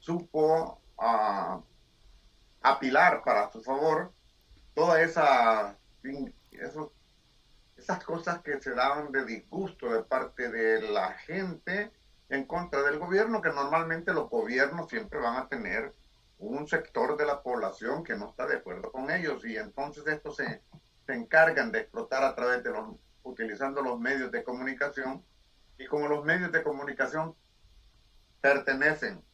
supo apilar para su favor toda esas cosas que se daban de disgusto de parte de la gente en contra del gobierno, que normalmente los gobiernos siempre van a tener un sector de la población que no está de acuerdo con ellos, y entonces estos se encargan de explotar a través de utilizando los medios de comunicación, y como los medios de comunicación pertenecen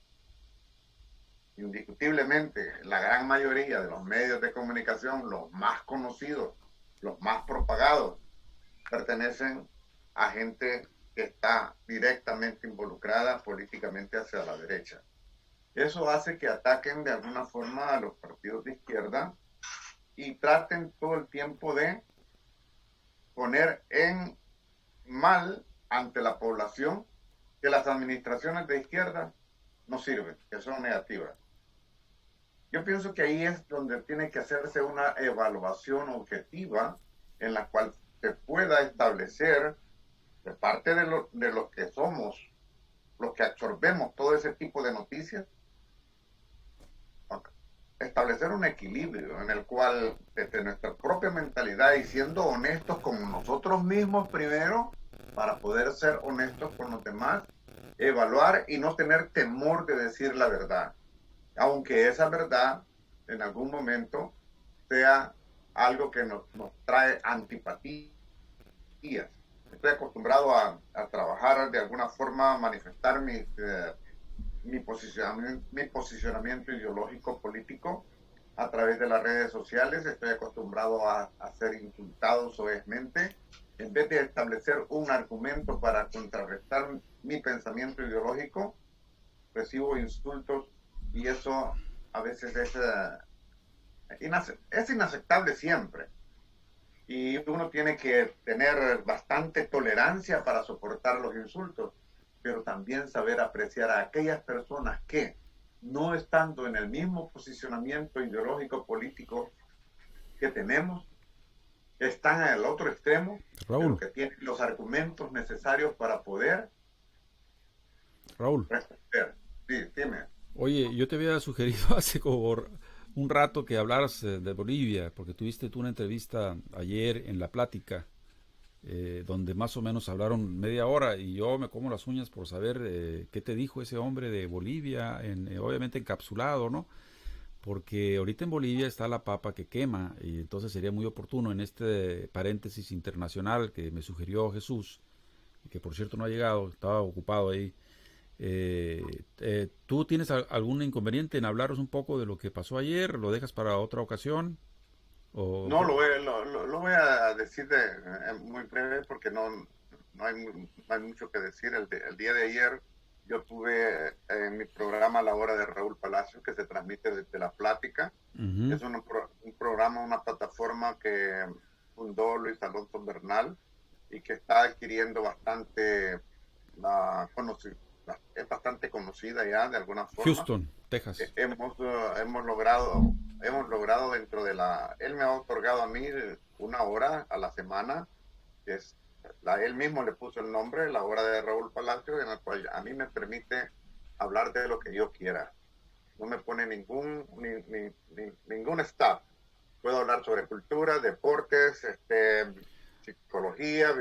indiscutiblemente, la gran mayoría de los medios de comunicación, los más conocidos, los más propagados, pertenecen a gente que está directamente involucrada políticamente hacia la derecha. Eso hace que ataquen de alguna forma a los partidos de izquierda y traten todo el tiempo de poner en mal ante la población que las administraciones de izquierda no sirven, que son negativas. Yo pienso que ahí es donde tiene que hacerse una evaluación objetiva en la cual se pueda establecer de parte de los que somos, los que absorbemos todo ese tipo de noticias, establecer un equilibrio en el cual desde nuestra propia mentalidad y siendo honestos con nosotros mismos primero, para poder ser honestos con los demás, evaluar y no tener temor de decir la verdad, aunque esa verdad en algún momento sea algo que nos trae antipatías. Estoy acostumbrado a trabajar de alguna forma, a manifestar mi posicionamiento ideológico político a través de las redes sociales. Estoy acostumbrado a ser insultado soezmente. En vez de establecer un argumento para contrarrestar mi pensamiento ideológico, recibo insultos, y eso a veces es inaceptable siempre. Y uno tiene que tener bastante tolerancia para soportar los insultos, pero también saber apreciar a aquellas personas que, no estando en el mismo posicionamiento ideológico político que tenemos, están al otro extremo, pero Raúl, que tienen los argumentos necesarios para poder Raúl, responder. Sí, dime. oye, yo te había sugerido hace como un rato que hablaras de Bolivia, porque tuviste tú una entrevista ayer en La Plática, donde más o menos hablaron media hora y yo me como las uñas por saber qué te dijo ese hombre de Bolivia, obviamente encapsulado, ¿no? Porque ahorita en Bolivia está la papa que quema y entonces sería muy oportuno en este paréntesis internacional que me sugirió Jesús, que por cierto no ha llegado, estaba ocupado ahí. ¿Tú tienes algún inconveniente en hablaros un poco de lo que pasó ayer? ¿Lo dejas para otra ocasión? ¿O No, lo voy a decir muy breve porque no hay mucho que decir. El día de ayer yo tuve en mi programa La Hora de Raúl Palacios, que se transmite desde La Plática. Ujú. Es un programa, una plataforma que fundó Luis Alonso Bernal y que está adquiriendo conoci- es bastante conocida ya de alguna forma. Houston, Texas. Hemos logrado dentro de él me ha otorgado a mí una hora a la semana, que él mismo le puso el nombre, la hora de Raúl Palacio, en la cual a mí me permite hablar de lo que yo quiera. No me pone ningún stop. Puedo hablar sobre cultura, deportes, psicología,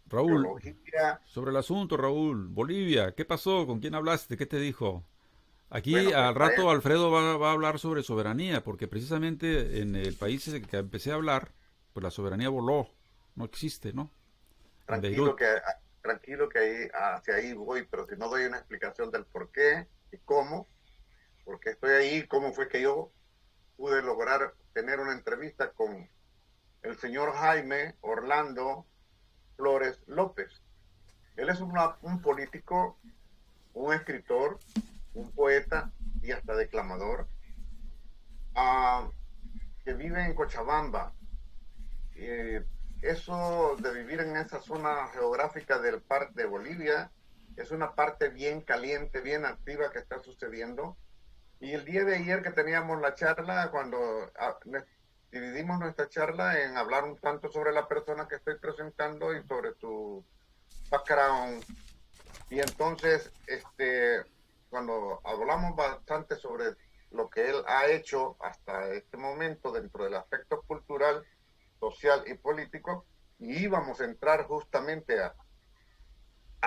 Raúl, biología. sobre el asunto, Raúl, Bolivia, ¿qué pasó? ¿Con quién hablaste? ¿Qué te dijo? Aquí Bueno, pues al rato Alfredo va a hablar sobre soberanía, porque precisamente en el país ese que empecé a hablar, pues la soberanía voló, no existe, ¿no? En tranquilo Beirut. que, tranquilo que hacia ahí voy, pero si no doy una explicación del por qué y cómo, por qué estoy ahí, cómo fue que yo pude lograr tener una entrevista con el señor Jaime Orlando Flores López. Él es un político, un escritor, un poeta y hasta declamador, uh, que vive en Cochabamba. Eh, Eso de vivir en esa zona geográfica del parte de Bolivia es una parte bien caliente, bien activa que está sucediendo. Y el día de ayer que teníamos la charla, cuando dividimos nuestra charla en hablar un tanto sobre la persona que estoy presentando y sobre su background. Y entonces, cuando hablamos bastante sobre lo que él ha hecho hasta este momento dentro del aspecto cultural, social y político, y íbamos a entrar justamente a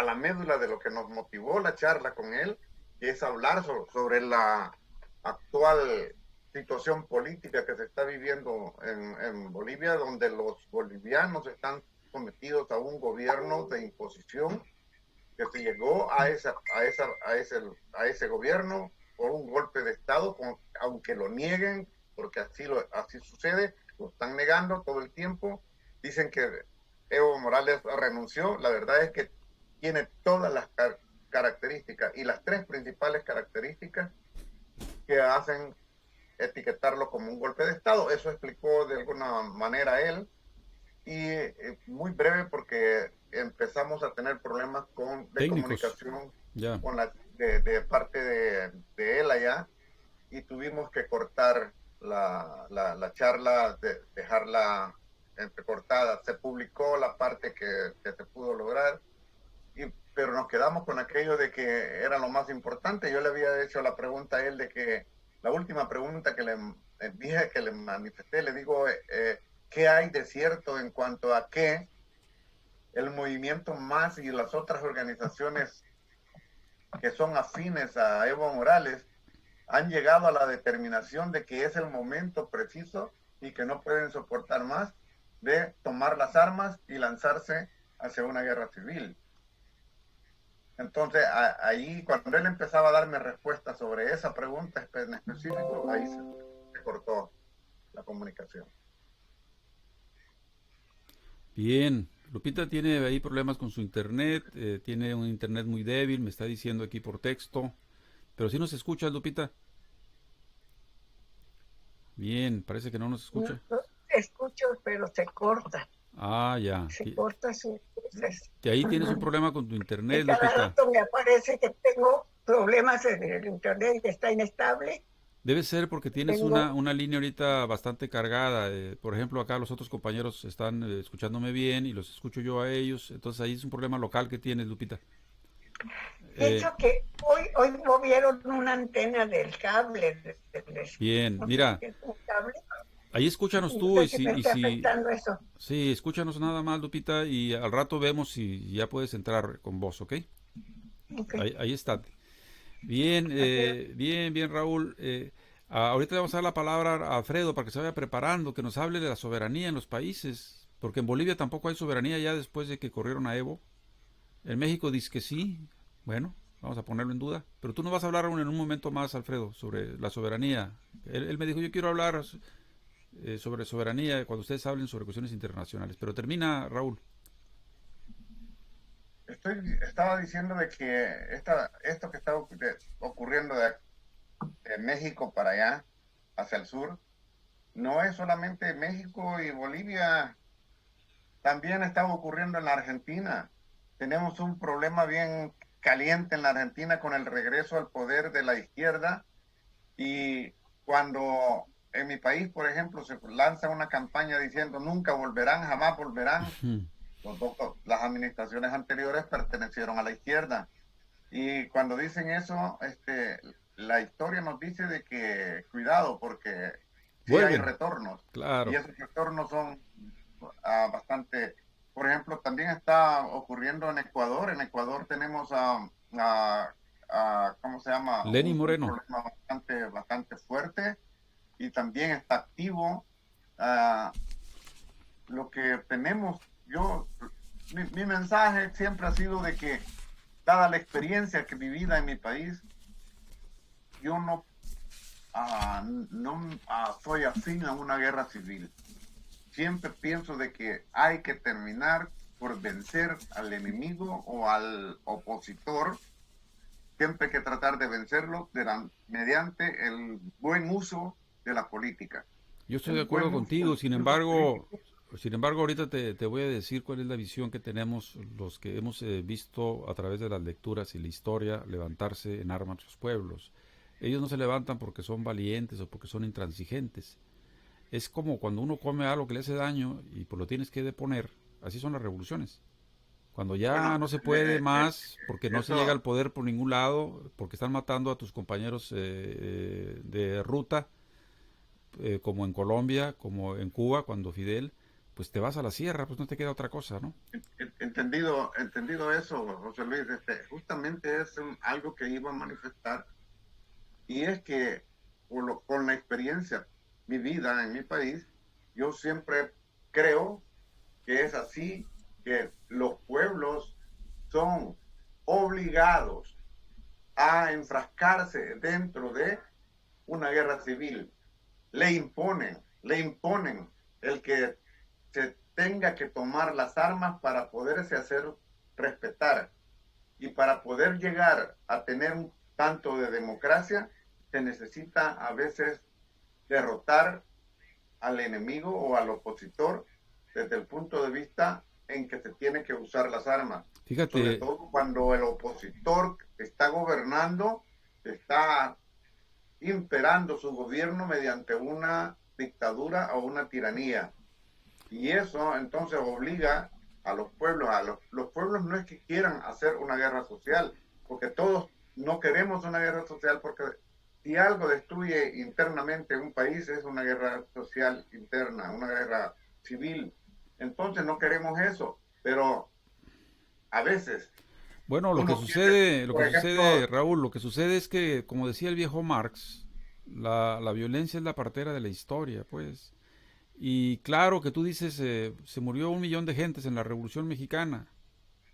la médula de lo que nos motivó la charla con él, que es hablar sobre la actual situación política que se está viviendo en Bolivia, donde los bolivianos están sometidos a un gobierno de imposición que se llegó a ese gobierno por un golpe de Estado, aunque lo nieguen, porque así sucede, lo están negando todo el tiempo. Dicen que Evo Morales renunció, la verdad es que tiene todas las características y las tres principales características que hacen etiquetarlo como un golpe de Estado. Eso explicó de alguna manera él, y muy breve porque empezamos a tener problemas de Técnicos, comunicación ya. de parte de él allá, y tuvimos que cortar la charla, dejarla entrecortada. Se publicó la parte que se pudo lograr, pero nos quedamos con aquello de que era lo más importante. Yo le había hecho la pregunta a él de que la última pregunta que le dije, que le manifesté, le digo, ¿qué hay de cierto en cuanto a que el movimiento MAS y las otras organizaciones que son afines a Evo Morales han llegado a la determinación de que es el momento preciso y que no pueden soportar más de tomar las armas y lanzarse hacia una guerra civil? Entonces, ahí, cuando él empezaba a darme respuesta sobre esa pregunta en específico, ahí se cortó la comunicación. Bien. Lupita tiene ahí problemas con su internet, tiene un internet muy débil, me está diciendo aquí por texto. Pero si nos escuchas, Lupita. Bien, parece que no nos No, escucha. no, escucho, pero se corta. Ah, ya. Se corta su veces. Que ahí tienes un problema con tu Y internet, cada Lupita. rato me aparece que tengo problemas en el internet, que está inestable. Debe ser porque tienes Tengo, una línea ahorita bastante cargada. Por ejemplo, acá los otros compañeros están escuchándome bien y los escucho yo a ellos. Entonces ahí es un problema local que tienes, Lupita. Eh, pienso que hoy movieron una antena del cable, bien, no sé mira, qué es un cable, ahí escúchanos no tú sé si me y está si, afectando eso. sí, escúchanos nada más, Lupita, y al rato vemos si ya puedes entrar con vos, ¿ok? Okay. Ahí está. Bien, bien, Raúl. Ahorita le vamos a dar la palabra a Alfredo para que se vaya preparando, que nos hable de la soberanía en los países, porque en Bolivia tampoco hay soberanía ya después de que corrieron a Evo. En México dice que sí. Bueno, vamos a ponerlo en duda. Pero tú nos vas a hablar en un momento más, Alfredo, sobre la soberanía. Él me dijo, yo quiero hablar sobre soberanía cuando ustedes hablen sobre cuestiones internacionales. Pero termina, Raúl. Estaba diciendo de que esto que está ocurriendo de México para allá, hacia el sur, no es solamente México y Bolivia, también está ocurriendo en la Argentina. Tenemos un problema bien caliente en la Argentina con el regreso al poder de la izquierda, y cuando en mi país, por ejemplo, se lanza una campaña diciendo nunca volverán, jamás volverán, las administraciones anteriores pertenecieron a la izquierda. Y cuando dicen eso, la historia nos dice de que cuidado, porque sí hay Vuelven. retornos, y Claro. esos retornos son bastante. Por ejemplo, también está ocurriendo en Ecuador. En Ecuador tenemos ¿cómo se llama? Lenny Un Moreno. problema bastante fuerte, y también está activo. Uh, lo que tenemos, mi mensaje siempre ha sido de que, dada la experiencia que vivida en mi país, yo no soy afín a una guerra civil. Siempre pienso de que hay que terminar por vencer al enemigo o al opositor. Siempre hay que tratar de vencerlo mediante el buen uso de la política. Yo estoy de El acuerdo buen contigo, uso de los políticos. sin embargo, ahorita te voy a decir cuál es la visión que tenemos los que hemos visto a través de las lecturas y la historia levantarse en armas los pueblos. Ellos no se levantan porque son valientes o porque son intransigentes. Es como cuando uno come algo que le hace daño y pues lo tienes que deponer. Así son las revoluciones. Cuando ya Bueno, no se puede más, porque no se llega eso, al poder por ningún lado, porque están matando a tus compañeros de ruta, como en Colombia, como en Cuba, cuando Fidel, pues te vas a la sierra, pues no te queda otra cosa, ¿no? entendido eso, José Luis, justamente es algo que iba a manifestar, y es que con la experiencia vivida en mi país, yo siempre creo que es así, que los pueblos son obligados a enfrascarse dentro de una guerra civil. Le imponen el que se tenga que tomar las armas para poderse hacer respetar. Y para poder llegar a tener un tanto de democracia, se necesita a veces derrotar al enemigo o al opositor desde el punto de vista en que se tiene que usar las armas. Sobre Fíjate, todo cuando el opositor está gobernando, está imperando su gobierno mediante una dictadura o una tiranía. Y eso entonces obliga a los pueblos, los pueblos no es que quieran hacer una guerra social, porque todos no queremos una guerra social, porque si algo destruye internamente un país es una guerra social interna, una guerra civil. Entonces no queremos eso, pero a veces bueno, uno quiere, lo por que sucede, ejemplo, Raúl, lo que sucede es que, como decía el viejo Marx, la violencia es la partera de la historia, pues. Y claro que tú dices, se murió 1 millón de gentes en la Revolución Mexicana,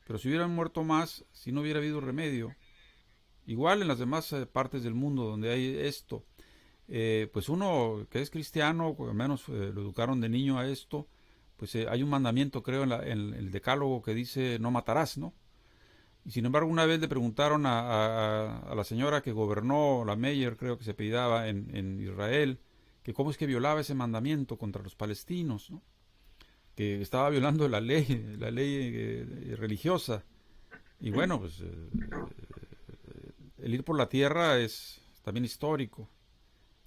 pero si hubieran muerto más, si no hubiera habido remedio. Igual en las demás partes del mundo donde hay esto, pues uno que es cristiano, al menos lo educaron de niño a esto, pues hay un mandamiento, creo, en el decálogo que dice no matarás, ¿no? Y sin embargo, una vez le preguntaron a la señora que gobernó, la Meyer, creo que se apellidaba, en Israel, que cómo es que violaba ese mandamiento contra los palestinos, ¿no? Que estaba violando la ley religiosa. Y bueno, pues el ir por la tierra es también histórico.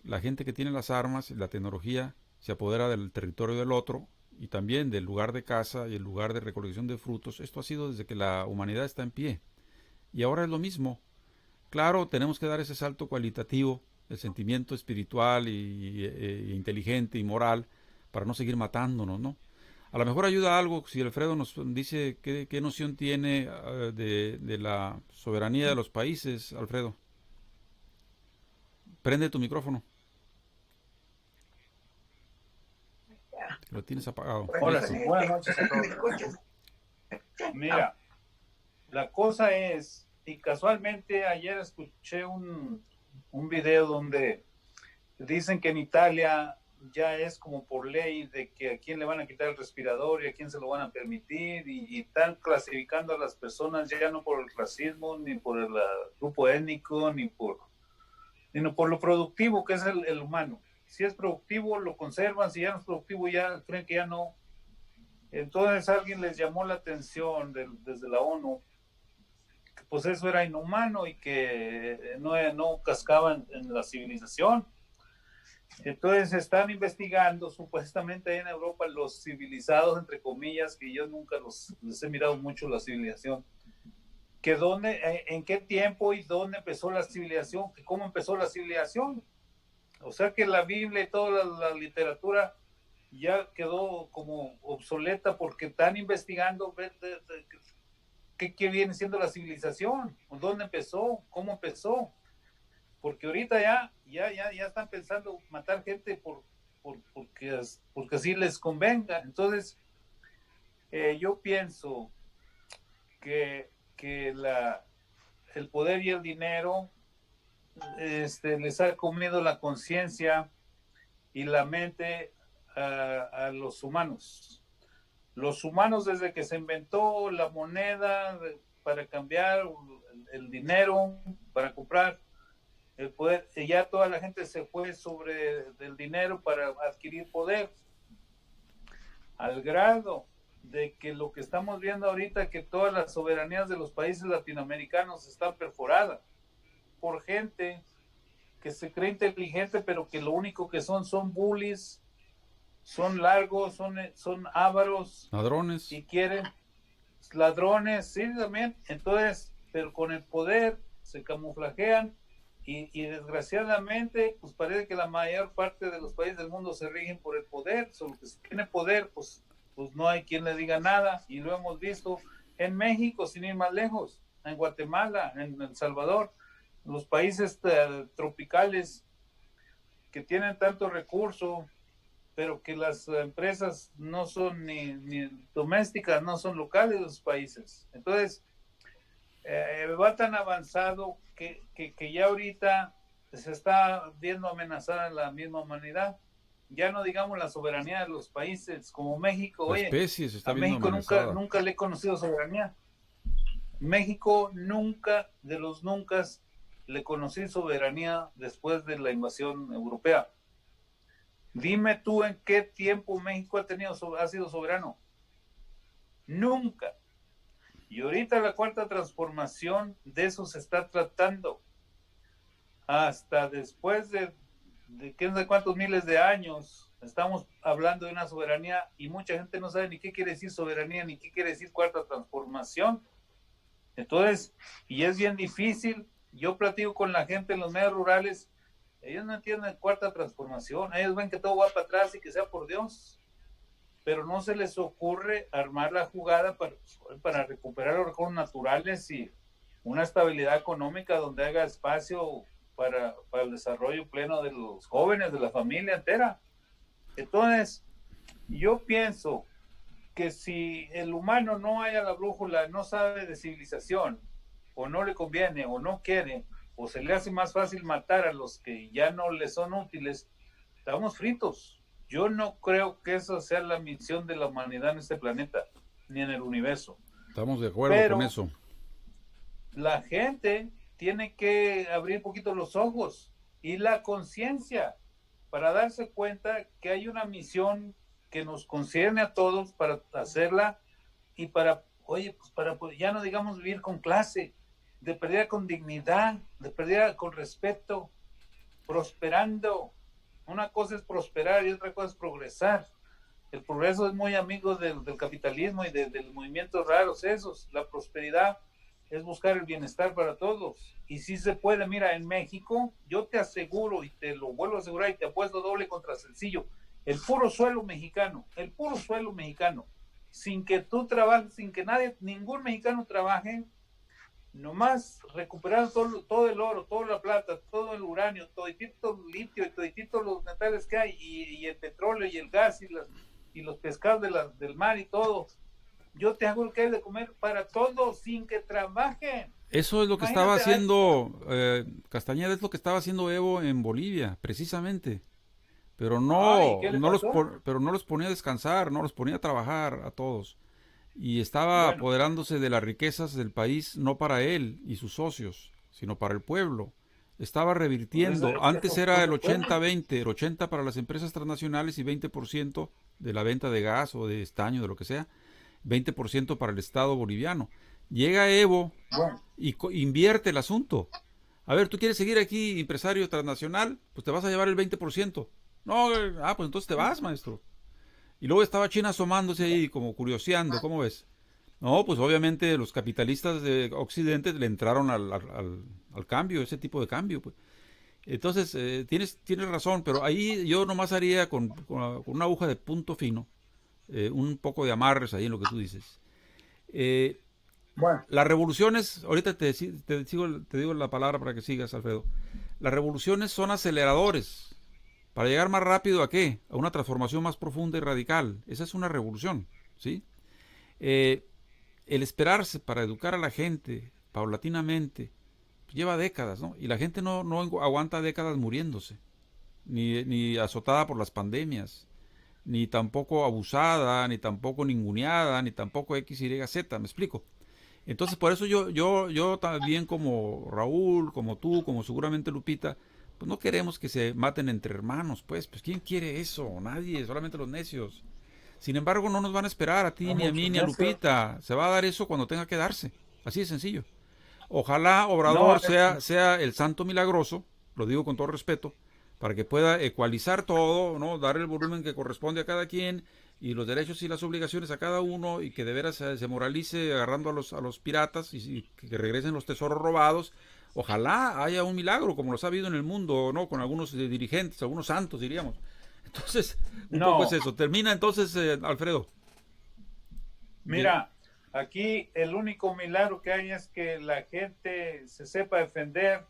La gente que tiene las armas y la tecnología se apodera del territorio del otro y también del lugar de caza y el lugar de recolección de frutos. Esto ha sido desde que la humanidad está en pie. Y ahora es lo mismo. Claro, tenemos que dar ese salto cualitativo, el sentimiento espiritual inteligente y moral para no seguir matándonos, ¿no? A lo mejor ayuda algo si Alfredo nos dice qué noción tiene de la soberanía de los países, Alfredo. Prende tu micrófono, lo tienes apagado. Bueno, Hola, Listo. sí, pues, buenas noches a ¿me todos. escuchas? Sí. Mira, la cosa es, y casualmente ayer escuché un video donde dicen que en Italia ya es como por ley de que a quién le van a quitar el respirador y a quién se lo van a permitir y están clasificando a las personas ya no por el racismo, ni por el grupo étnico, sino por lo productivo que es el humano. Si es productivo, lo conservan, si ya no es productivo, ya creen que ya no. Entonces alguien les llamó la atención desde la ONU, que pues eso era inhumano y que no cascaban en la civilización. Entonces están investigando supuestamente en Europa los civilizados, entre comillas, que yo nunca les he mirado mucho la civilización, que en qué tiempo y dónde empezó la civilización, que cómo empezó la civilización. O sea que la Biblia y toda la literatura ya quedó como obsoleta porque están investigando qué viene siendo la civilización, dónde empezó, cómo empezó, porque ahorita ya están pensando matar gente porque así les convenga. Entonces, yo pienso que el poder y el dinero les ha comido la conciencia y la mente a los humanos. Los humanos, desde que se inventó la moneda para cambiar el dinero, para comprar el poder, ya toda la gente se fue sobre el dinero para adquirir poder, al grado de que lo que estamos viendo ahorita, que todas las soberanías de los países latinoamericanos están perforadas por gente que se cree inteligente, pero que lo único que son bullies, son largos, son ávaros Ladrones. y quieren ladrones, sí, también. Entonces, pero con el poder se camuflajean y desgraciadamente, pues parece que la mayor parte de los países del mundo se rigen por el poder. Solo que si tiene poder, pues no hay quien le diga nada. Y lo hemos visto en México, sin ir más lejos, en Guatemala, en El Salvador, los países tropicales que tienen tanto recurso, pero que las empresas no son ni domésticas, no son locales de los países. Entonces, va tan avanzado que ya ahorita se está viendo amenazada la misma humanidad. Ya no digamos la soberanía de los países como México. La Oye, especie se está a viendo México amenazada. nunca le he conocido soberanía. México nunca, de los nunca, le conocí soberanía después de la invasión europea. Dime tú en qué tiempo México ha sido soberano. Nunca. Y ahorita la cuarta transformación de eso se está tratando. Hasta después de quién sabe cuántos miles de años estamos hablando de una soberanía y mucha gente no sabe ni qué quiere decir soberanía ni qué quiere decir cuarta transformación. Entonces, y es bien difícil. Yo platico con la gente en los medios rurales, ellos no entienden cuarta transformación, ellos ven que todo va para atrás y que sea por Dios, pero no se les ocurre armar la jugada para recuperar los recursos naturales y una estabilidad económica donde haga espacio para el desarrollo pleno de los jóvenes, de la familia entera. Entonces, yo pienso que si el humano no haya la brújula, no sabe de civilización, o no le conviene, o no quiere, o se le hace más fácil matar a los que ya no le son útiles, estamos fritos. Yo no creo que esa sea la misión de la humanidad en este planeta, ni en el universo. Estamos de acuerdo Pero con eso. la gente tiene que abrir un poquito los ojos y la conciencia para darse cuenta que hay una misión que nos concierne a todos para hacerla y para, oye, pues para ya no digamos vivir con clase, de perdida con dignidad, de perdida con respeto, prosperando. Una cosa es prosperar y otra cosa es progresar. El progreso es muy amigo del capitalismo y de los movimientos raros esos. La prosperidad es buscar el bienestar para todos. Y si se puede, mira, en México, yo te aseguro y te lo vuelvo a asegurar y te apuesto doble contra sencillo, el puro suelo mexicano, sin que tú trabajes, sin que ningún mexicano trabaje, nomás recuperar todo el oro, toda la plata, todo el uranio, toditito el litio y toditito los metales que hay, y el petróleo y el gas y los pescados del mar y todo. Yo te hago el que hay de comer para todos sin que trabajen. Eso es lo que estaba haciendo Castañeda, es lo que estaba haciendo Evo en Bolivia, precisamente. Pero pero no los ponía a descansar, no los ponía a trabajar a todos. Y estaba apoderándose de las riquezas del país, no para él y sus socios, sino para el pueblo. Estaba revirtiendo. Antes era el 80-20, el 80 para las empresas transnacionales y 20% de la venta de gas o de estaño, de lo que sea, 20% para el Estado boliviano. Llega Evo y invierte el asunto. A ver, ¿tú quieres seguir aquí empresario transnacional? Pues te vas a llevar el 20%. No, pues entonces te vas, maestro. Y luego estaba China asomándose ahí, como curioseando, ¿cómo ves? No, pues obviamente los capitalistas de Occidente le entraron al cambio, ese tipo de cambio, pues. Entonces, tienes razón, pero ahí yo nomás haría con una aguja de punto fino, un poco de amarres ahí en lo que tú dices. Las revoluciones, ahorita te digo la palabra para que sigas, Alfredo. Las revoluciones son aceleradores. Para llegar más rápido ¿a qué? A una transformación más profunda y radical. Esa es una revolución, ¿sí? El esperarse para educar a la gente paulatinamente lleva décadas, ¿no? Y la gente no aguanta décadas muriéndose, ni azotada por las pandemias, ni tampoco abusada, ni tampoco ninguneada, ni tampoco X, Y, Z, ¿me explico? Entonces por eso yo también, como Raúl, como tú, como seguramente Lupita, pues no queremos que se maten entre hermanos, pues ¿quién quiere eso? Nadie, solamente los necios. Sin embargo, no nos van a esperar a ti, ni a mí, ni a Lupita. Se va a dar eso cuando tenga que darse. Así de sencillo. Ojalá Obrador sea el santo milagroso, lo digo con todo respeto, para que pueda ecualizar todo, ¿no? Dar el volumen que corresponde a cada quien y los derechos y las obligaciones a cada uno, y que de veras se moralice agarrando a los piratas y que regresen los tesoros robados. Ojalá haya un milagro como los ha habido en el mundo, ¿no? Con algunos dirigentes, algunos santos, diríamos. Entonces, un poco es eso. Termina entonces, Alfredo. Mira, aquí el único milagro que hay es que la gente se sepa defender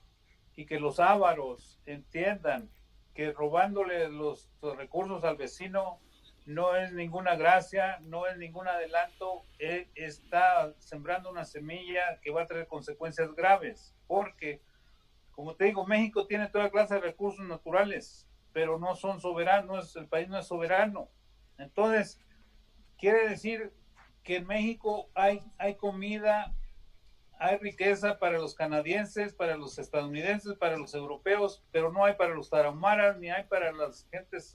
y que los ávaros entiendan que robándole los recursos al vecino no es ninguna gracia, no es ningún adelanto, está sembrando una semilla que va a traer consecuencias graves, porque, como te digo, México tiene toda clase de recursos naturales, pero no son soberanos, el país no es soberano. Entonces, quiere decir que en México hay comida, hay riqueza para los canadienses, para los estadounidenses, para los europeos, pero no hay para los tarahumaras, ni hay para las gentes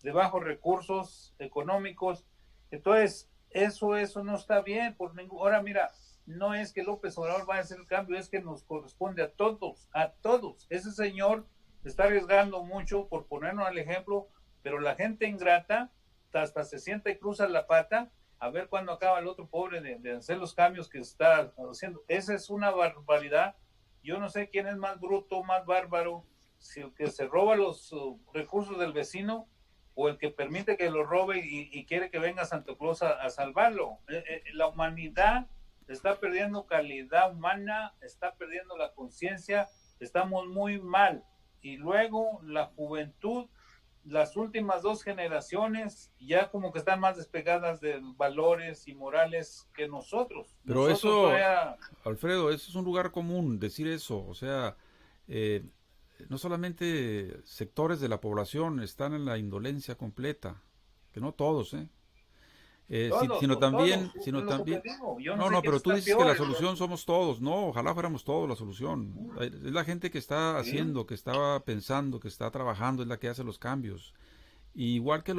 de bajos recursos económicos. Entonces, eso no está bien. Ahora, mira, no es que López Obrador vaya a hacer el cambio, es que nos corresponde a todos, a todos. Ese señor está arriesgando mucho por ponernos al ejemplo, pero la gente ingrata hasta se sienta y cruza la pata a ver cuándo acaba el otro pobre de hacer los cambios que está haciendo. Esa es una barbaridad. Yo no sé quién es más bruto, más bárbaro, si el que se roba los recursos del vecino o el que permite que lo robe y quiere que venga Santa Claus a salvarlo. La humanidad está perdiendo calidad humana, está perdiendo la conciencia, estamos muy mal. Y luego la juventud, las últimas 2 generaciones ya como que están más despegadas de valores y morales que nosotros. Pero nosotros eso, todavía... Alfredo, eso es un lugar común, decir eso. O sea, no solamente sectores de la población están en la indolencia completa, que no todos, sino también, pero tú dices que la solución somos todos. No, ojalá fuéramos todos la solución. Es la gente que está haciendo, que está pensando, que está trabajando, es la que hace los cambios. Y igual que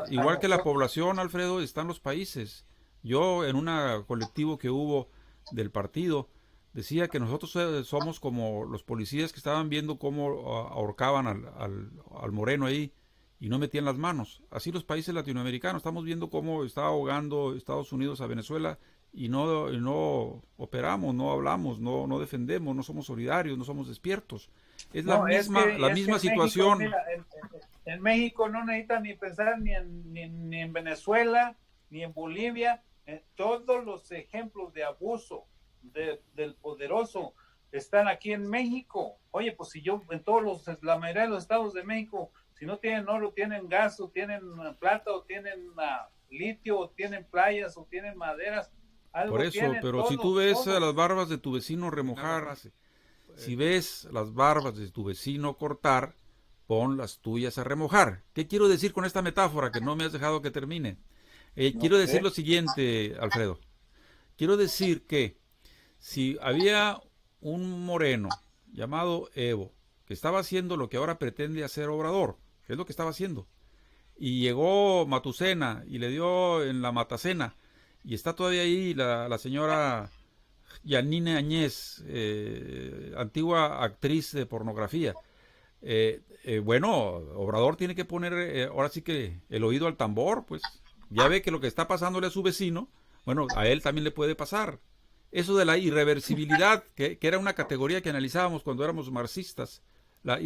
igual que la población, Alfredo, están los países. Yo en un colectivo que hubo del partido decía que nosotros somos como los policías que estaban viendo cómo ahorcaban al moreno ahí y no metían las manos. Así los países latinoamericanos, estamos viendo cómo está ahogando Estados Unidos a Venezuela y no operamos, no hablamos, no defendemos, no somos solidarios, no somos despiertos. Es la misma situación. México, mira, en México no necesitan ni pensar ni en Venezuela, ni en Bolivia. Todos los ejemplos de abuso del poderoso están aquí en México. Oye, pues si yo en la mayoría de los estados de México, si no tienen oro, tienen gas, o tienen plata, o tienen litio, o tienen playas, o tienen maderas. Algo por eso, pero si tú ves a las barbas de tu vecino remojar, si ves las barbas de tu vecino cortar, pon las tuyas a remojar. ¿Qué quiero decir con esta metáfora que no me has dejado que termine? Quiero decir lo siguiente, Alfredo. Quiero decir que si había un moreno llamado Evo que estaba haciendo lo que ahora pretende hacer Obrador, que es lo que estaba haciendo, y llegó Matucena y le dio en la Matacena, y está todavía ahí la señora Yanine Añez, antigua actriz de pornografía. Bueno, Obrador tiene que poner ahora sí que el oído al tambor, pues ya ve que lo que está pasándole a su vecino, bueno, a él también le puede pasar. Eso de la irreversibilidad, que era una categoría que analizábamos cuando éramos marxistas, lo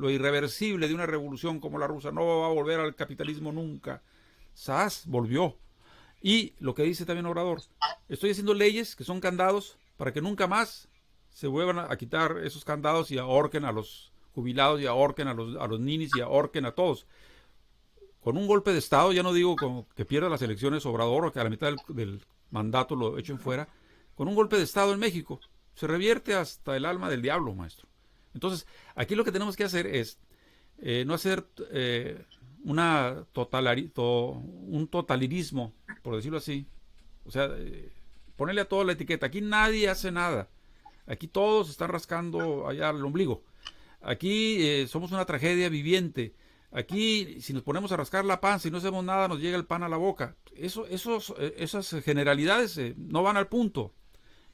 irreversible de una revolución como la rusa, no va a volver al capitalismo nunca. ¡Zas! Volvió. Y lo que dice también Obrador, estoy haciendo leyes que son candados para que nunca más se vuelvan a quitar esos candados y ahorquen a los jubilados y ahorquen a los ninis y ahorquen a todos. Con un golpe de Estado, ya no digo que pierda las elecciones Obrador o que a la mitad del mandato lo echen fuera, con un golpe de Estado en México se revierte hasta el alma del diablo, maestro. Entonces, aquí lo que tenemos que hacer es no hacer un totalitarismo, por decirlo así. O sea, ponerle a todo la etiqueta. Aquí nadie hace nada. Aquí todos están rascando allá el ombligo. Aquí somos una tragedia viviente. Aquí, si nos ponemos a rascar la panza y no hacemos nada, nos llega el pan a la boca. Esas generalidades no van al punto.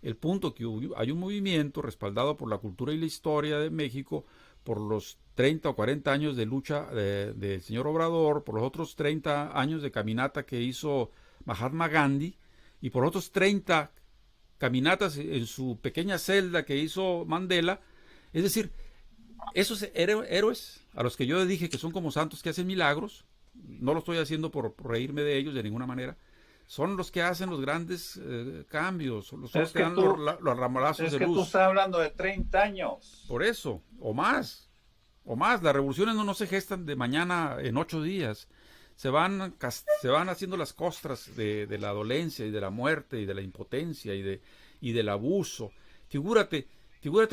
El punto que hay un movimiento respaldado por la cultura y la historia de México por los 30 o 40 años de lucha del señor Obrador, por los otros 30 años de caminata que hizo Mahatma Gandhi y por otros 30 caminatas en su pequeña celda que hizo Mandela. Es decir, esos héroes a los que yo dije que son como santos que hacen milagros, no lo estoy haciendo por reírme de ellos de ninguna manera, son los que hacen los grandes cambios, son los que dan los ramalazos de luz. Es que tú estás hablando de 30 años. Por eso, o más. Las revoluciones no se gestan de mañana en 8 días. Se van haciendo las costras de la dolencia y de la muerte y de la impotencia y del abuso. Figúrate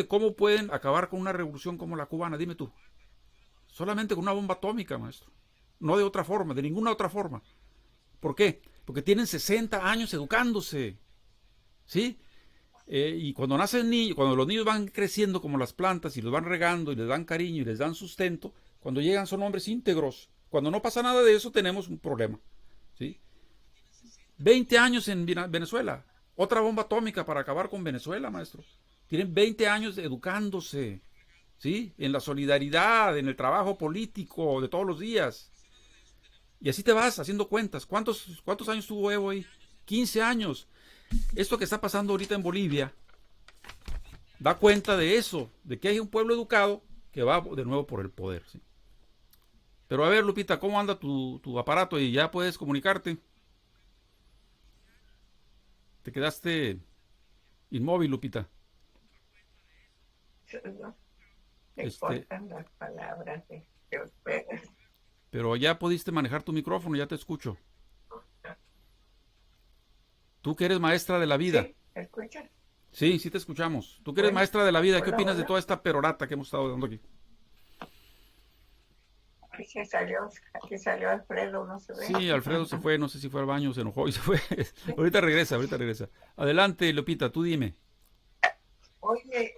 cómo pueden acabar con una revolución como la cubana, dime tú. Solamente con una bomba atómica, maestro. No de otra forma, de ninguna otra forma. ¿Por qué? Porque tienen 60 años educándose. ¿Sí? Y cuando nacen niños, cuando los niños van creciendo como las plantas y los van regando y les dan cariño y les dan sustento, cuando llegan son hombres íntegros. Cuando no pasa nada de eso tenemos un problema. ¿Sí? 20 años en Venezuela. Otra bomba atómica para acabar con Venezuela, maestro. Tienen 20 años educándose. ¿Sí? En la solidaridad, en el trabajo político de todos los días. Y así te vas haciendo cuentas. ¿Cuántos años tuvo Evo ahí? 15 años. Esto que está pasando ahorita en Bolivia da cuenta de eso, de que hay un pueblo educado que va de nuevo por el poder. ¿Sí? Pero a ver, Lupita, ¿cómo anda tu aparato? Y ya puedes comunicarte. Te quedaste inmóvil, Lupita. Me cortan las palabras de ustedes. Pero ya pudiste manejar tu micrófono, ya te escucho. Tú que eres maestra de la vida. ¿Sí? ¿Me escuchan? Sí, sí te escuchamos. Tú que eres maestra de la vida, ¿qué opinas de toda esta perorata que hemos estado dando aquí? Aquí salió Alfredo, no se ve. Sí, Alfredo se fue, no sé si fue al baño, se enojó y se fue. Ahorita regresa. Adelante, Lupita, tú dime. Oigan,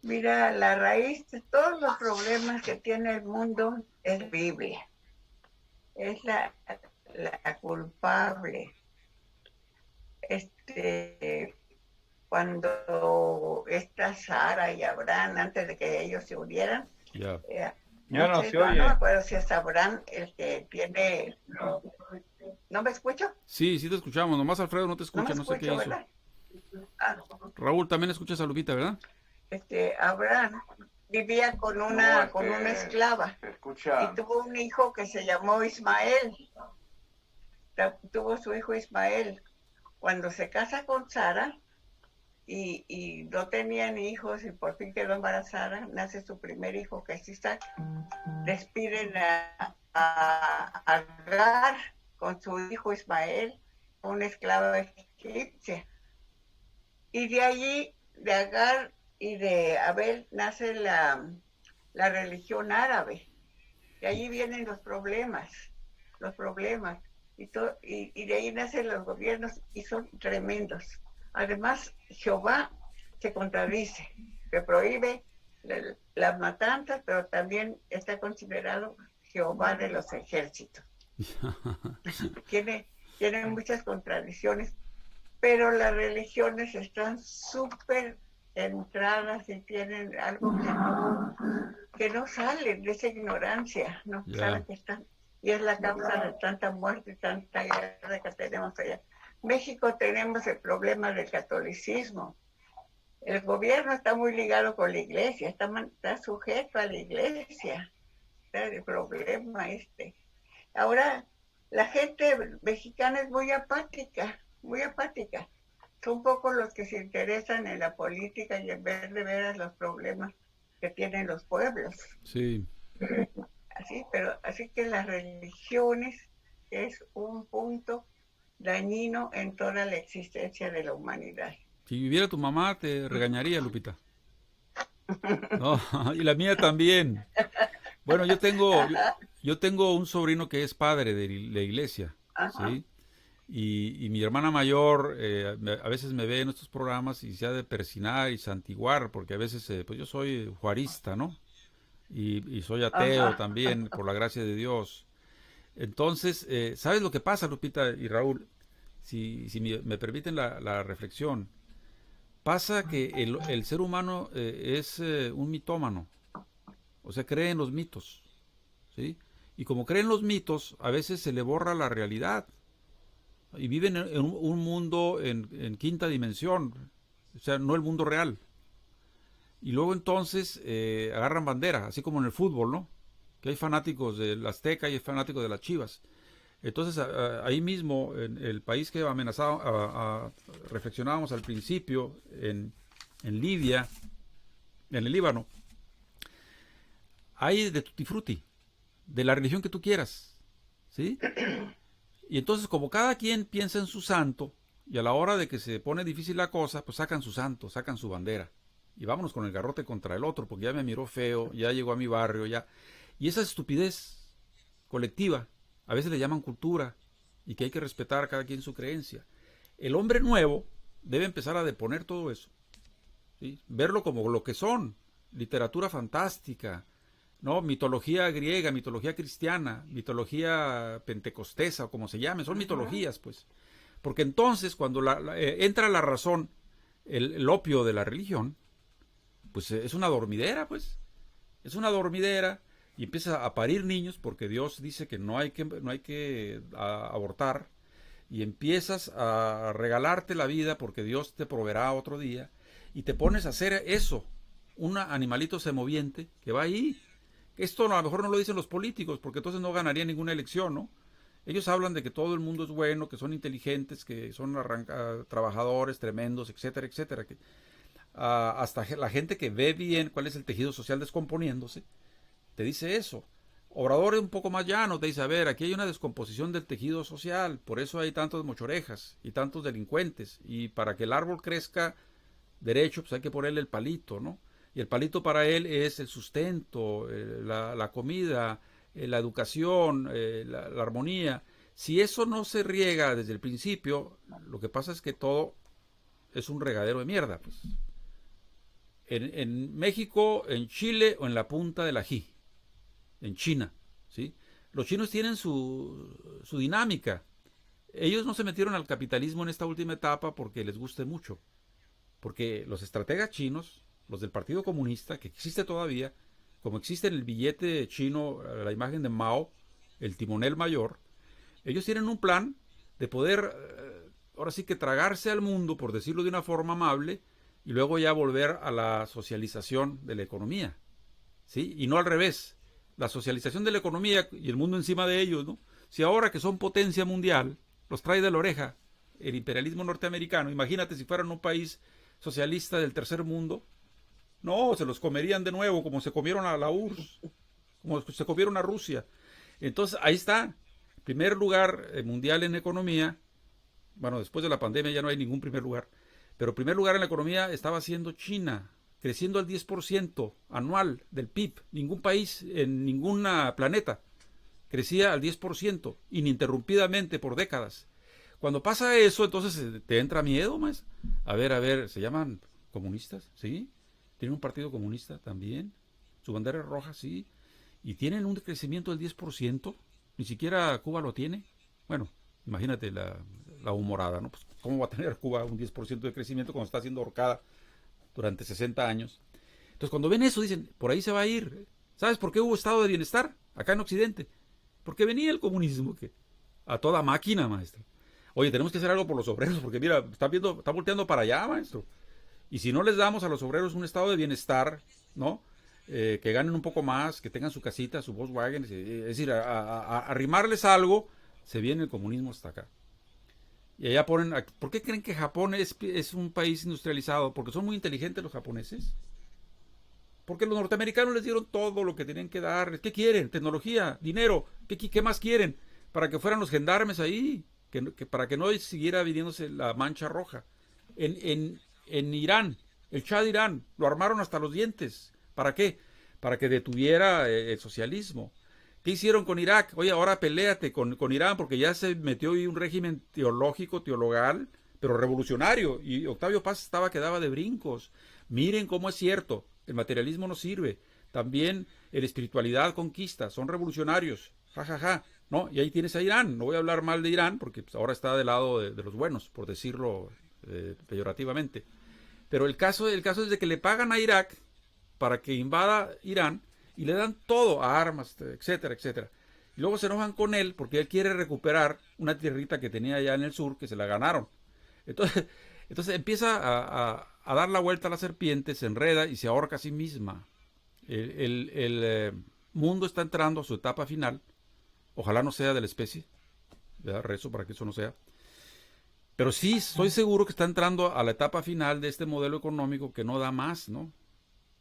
mira, la raíz de todos los problemas que tiene el mundo es Biblia. Es la culpable. Cuando está Sara y Abraham, antes de que ellos se unieran, Ya no se oye. No me acuerdo si es Abraham el que tiene... ¿No me escucho? Sí, sí te escuchamos, nomás Alfredo no te escucha, no sé qué hizo. ¿Verdad? Raúl, también escuchas a Lupita, ¿verdad? Abraham vivía con una esclava y tuvo un hijo que se llamó Ismael. Tuvo su hijo Ismael. Cuando se casa con Sara y no tenían hijos y por fin quedó embarazada, nace su primer hijo que es Isaac. Despiden a Agar con su hijo Ismael, una esclava egipcia. Y de allí, de Agar y de Abel, nace la religión árabe. De allí vienen los problemas. Y de ahí nacen los gobiernos y son tremendos. Además, Jehová se contradice, que prohíbe las matanzas, pero también está considerado Jehová de los ejércitos. Tiene muchas contradicciones, pero las religiones están súper entradas y tienen algo que no salen de esa ignorancia, no saben que están. Y es la causa de tanta muerte y tanta guerra que tenemos allá. México tenemos el problema del catolicismo. El gobierno está muy ligado con la iglesia, está sujeto a la iglesia. Está el problema Ahora, la gente mexicana es muy apática. Son pocos los que se interesan en la política y en vez de ver los problemas que tienen los pueblos. Sí. Así que las religiones es un punto dañino en toda la existencia de la humanidad. Si viviera tu mamá te regañaría, Lupita. No, y la mía también. Bueno, yo tengo un sobrino que es padre de la iglesia, ¿sí? Y mi hermana mayor a veces me ve en estos programas y se ha de persinar y santiguar, porque a veces pues yo soy juarista, ¿no? Y soy ateo también, por la gracia de Dios. Entonces, ¿sabes lo que pasa, Lupita y Raúl? Si me permiten la reflexión. pasa que el ser humano es un mitómano, o sea, cree en los mitos, ¿sí? Y como cree en los mitos, a veces se le borra la realidad y viven en un mundo en quinta dimensión, o sea, no el mundo real. Y luego entonces agarran bandera, así como en el fútbol, ¿no? Que hay fanáticos del Azteca y hay fanáticos de las Chivas. Entonces ahí mismo, en el país que amenazaba, reflexionábamos al principio, en Libia, en el Líbano, hay de tutti frutti, de la religión que tú quieras, ¿sí? Y entonces como cada quien piensa en su santo, y a la hora de que se pone difícil la cosa, pues sacan su santo, sacan su bandera. Y vámonos con el garrote contra el otro, porque ya me miró feo, ya llegó a mi barrio, ya. Y esa estupidez colectiva, a veces le llaman cultura, y que hay que respetar a cada quien su creencia. El hombre nuevo debe empezar a deponer todo eso, ¿sí? Verlo como lo que son, literatura fantástica, ¿no? Mitología griega, mitología cristiana, mitología pentecostesa, o como se llame, son mitologías, pues. Porque entonces, cuando entra la razón, el opio de la religión, pues es una dormidera, pues. Es una dormidera y empieza a parir niños porque Dios dice que no hay que abortar, y empiezas a regalarte la vida porque Dios te proveerá otro día, y te pones a hacer eso, un animalito semoviente que va ahí. Esto a lo mejor no lo dicen los políticos, porque entonces no ganarían ninguna elección, ¿no? Ellos hablan de que todo el mundo es bueno, que son inteligentes, que son trabajadores tremendos, etcétera, etcétera. Que, hasta la gente que ve bien cuál es el tejido social descomponiéndose, te dice eso. Obrador es un poco más llano, te dice, a ver, aquí hay una descomposición del tejido social, por eso hay tantos mochorejas y tantos delincuentes, y para que el árbol crezca derecho, pues hay que ponerle el palito, ¿no? Y el palito para él es el sustento, la comida, la educación, la armonía. Si eso no se riega desde el principio, lo que pasa es que todo es un regadero de mierda, pues. En México, en Chile o en la punta del ají, en China, ¿sí? Los chinos tienen su dinámica. Ellos no se metieron al capitalismo en esta última etapa porque les guste mucho. Porque los estrategas chinos, los del Partido Comunista, que existe todavía, como existe en el billete chino la imagen de Mao, el timonel mayor, ellos tienen un plan de poder, ahora sí que tragarse al mundo, por decirlo de una forma amable, y luego ya volver a la socialización de la economía, ¿sí? Y no al revés, la socialización de la economía y el mundo encima de ellos, ¿no? Si ahora que son potencia mundial, los trae de la oreja el imperialismo norteamericano, imagínate si fueran un país socialista del tercer mundo, no, se los comerían de nuevo, como se comieron a la URSS, como se comieron a Rusia. Entonces, ahí está, primer lugar mundial en economía. Bueno, después de la pandemia ya no hay ningún primer lugar, pero primer lugar en la economía estaba siendo China, creciendo al 10% anual del PIB. Ningún país en ningún planeta crecía al 10%, ininterrumpidamente por décadas. Cuando pasa eso, entonces te entra miedo, más. A ver, ¿se llaman comunistas? ¿Sí? ¿Tienen un partido comunista también? ¿Su bandera es roja? Sí. ¿Y tienen un crecimiento del 10%? Ni siquiera Cuba lo tiene. Bueno, imagínate la humorada, ¿no? Pues, ¿cómo va a tener Cuba un 10% de crecimiento cuando está siendo ahorcada durante 60 años? Entonces, cuando ven eso, dicen, por ahí se va a ir. ¿Sabes por qué hubo estado de bienestar acá en Occidente? Porque venía el comunismo, que a toda máquina, maestro. Oye, tenemos que hacer algo por los obreros, porque mira, están volteando para allá, maestro. Y si no les damos a los obreros un estado de bienestar, ¿no? Que ganen un poco más, que tengan su casita, su Volkswagen, es decir, a arrimarles algo, se viene el comunismo hasta acá. Y allá ponen, ¿por qué creen que Japón es un país industrializado? Porque son muy inteligentes los japoneses. Porque los norteamericanos les dieron todo lo que tenían que dar. ¿Qué quieren? Tecnología, dinero. ¿Qué más quieren? Para que fueran los gendarmes ahí. Que para que no siguiera viniéndose la mancha roja. En Irán, el Shah de Irán, lo armaron hasta los dientes. ¿Para qué? Para que detuviera el socialismo. ¿Qué hicieron con Irak? Oye, ahora peléate con Irán, porque ya se metió ahí un régimen teologal, pero revolucionario. Y Octavio Paz que daba de brincos. Miren cómo es cierto, el materialismo no sirve. También la espiritualidad conquista, son revolucionarios. Ja. ¿No? Y ahí tienes a Irán. No voy a hablar mal de Irán, porque pues, ahora está del lado de los buenos, por decirlo peyorativamente. Pero el caso es de que le pagan a Irak para que invada Irán y le dan todo, armas, etcétera, etcétera. Y luego se enojan con él porque él quiere recuperar una tierrita que tenía allá en el sur, que se la ganaron. Entonces, entonces empieza a dar la vuelta a la serpiente, se enreda y se ahorca a sí misma. El mundo está entrando a su etapa final. Ojalá no sea de la especie. ¿Verdad? Rezo para que eso no sea. Pero sí, estoy seguro que está entrando a la etapa final de este modelo económico que no da más, ¿no?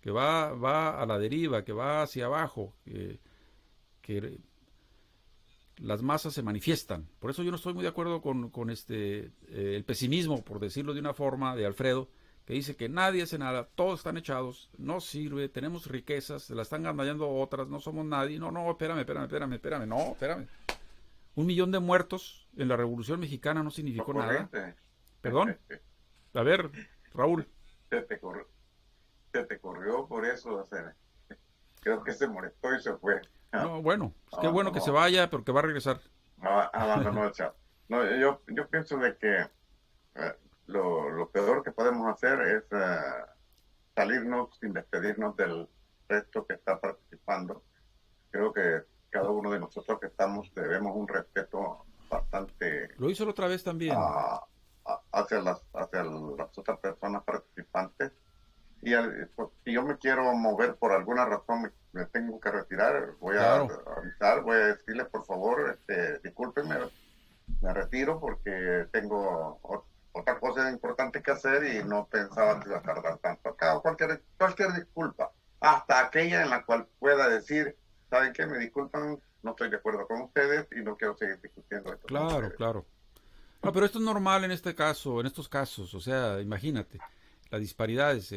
Que va a la deriva, que va hacia abajo, que las masas se manifiestan. Por eso yo no estoy muy de acuerdo con el pesimismo, por decirlo de una forma, de Alfredo, que dice que nadie hace nada, todos están echados, no sirve, tenemos riquezas, se la están gandallando otras, no somos nadie. No, espérame, no, espérame. 1 millón de muertos en la Revolución Mexicana no significó nada. ¿Perdón? A ver, Raúl. Se te corrió por eso, o sea, creo que se molestó y se fue. No, bueno, qué bueno que se vaya, pero que va a regresar. Abandonó el chat. No, yo pienso de que lo peor que podemos hacer es salirnos sin despedirnos del resto que está participando. Creo que cada uno de nosotros que estamos debemos un respeto bastante... Lo hizo la otra vez también. Hacia las otras personas participantes. Y si yo me quiero mover por alguna razón, me tengo que retirar, voy a avisar, voy a decirles, por favor, discúlpenme, me retiro porque tengo otra cosa importante que hacer y no pensaba que iba a tardar tanto. Acá cualquier disculpa, hasta aquella en la cual pueda decir, ¿saben qué? Me disculpan, no estoy de acuerdo con ustedes y no quiero seguir discutiendo esto. Claro. No, pero esto es normal en estos casos, o sea, imagínate, las disparidades.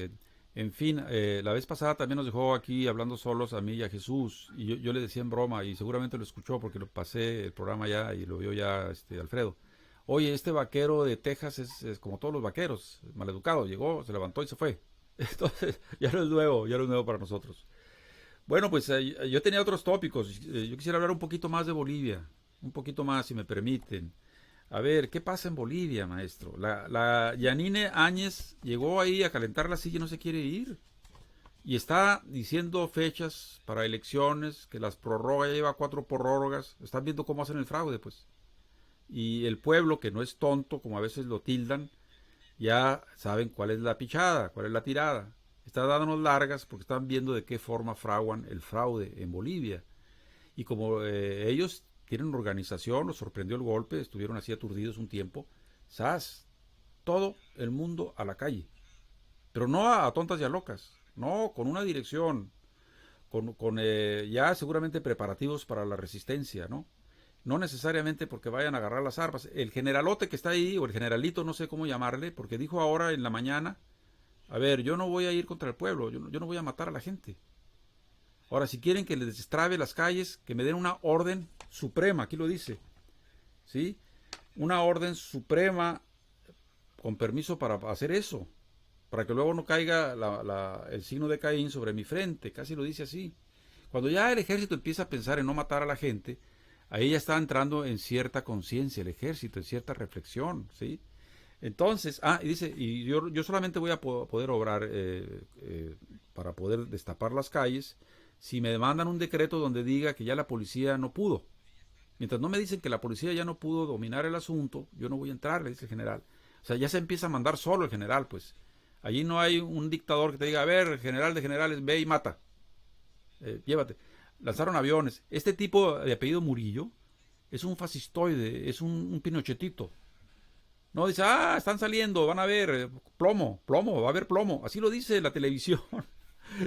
En fin, la vez pasada también nos dejó aquí hablando solos a mí y a Jesús, y yo le decía en broma, y seguramente lo escuchó porque lo pasé el programa ya y lo vio ya Alfredo. Oye, este vaquero de Texas es como todos los vaqueros, maleducado, llegó, se levantó y se fue. Entonces, ya no es nuevo para nosotros. Bueno, pues yo tenía otros tópicos. Yo quisiera hablar un poquito más de Bolivia, un poquito más, si me permiten. A ver, ¿qué pasa en Bolivia, maestro? La Yanine Áñez llegó ahí a calentar la silla y no se quiere ir. Y está diciendo fechas para elecciones, que las prorroga, ya lleva 4 prórrogas. Están viendo cómo hacen el fraude, pues. Y el pueblo, que no es tonto, como a veces lo tildan, ya saben cuál es la pichada, cuál es la tirada. Está dándonos largas porque están viendo de qué forma fraguan el fraude en Bolivia. Y como ellos tienen organización, los sorprendió el golpe, estuvieron así aturdidos un tiempo, ¡zas! Todo el mundo a la calle. Pero no a tontas y a locas, no, con una dirección, con ya seguramente preparativos para la resistencia, ¿no? No necesariamente porque vayan a agarrar las armas. El generalote que está ahí, o el generalito, no sé cómo llamarle, porque dijo ahora en la mañana, a ver, yo no voy a ir contra el pueblo, yo no voy a matar a la gente. Ahora, si quieren que les destrabe las calles, que me den una orden suprema, aquí lo dice, ¿sí? Una orden suprema con permiso para hacer eso, para que luego no caiga el signo de Caín sobre mi frente, casi lo dice así. Cuando ya el ejército empieza a pensar en no matar a la gente, ahí ya está entrando en cierta conciencia el ejército, en cierta reflexión, ¿sí? Entonces, y dice, y yo solamente voy a poder obrar para poder destapar las calles si me demandan un decreto donde diga que ya la policía no pudo. Mientras no me dicen que la policía ya no pudo dominar el asunto, yo no voy a entrar, le dice el general. O sea, ya se empieza a mandar solo el general, pues. Allí no hay un dictador que te diga, a ver, general de generales, ve y mata. Llévate. Lanzaron aviones. Este tipo de apellido Murillo es un fascistoide, es un pinochetito. No dice, están saliendo, van a ver, plomo, va a haber plomo. Así lo dice la televisión.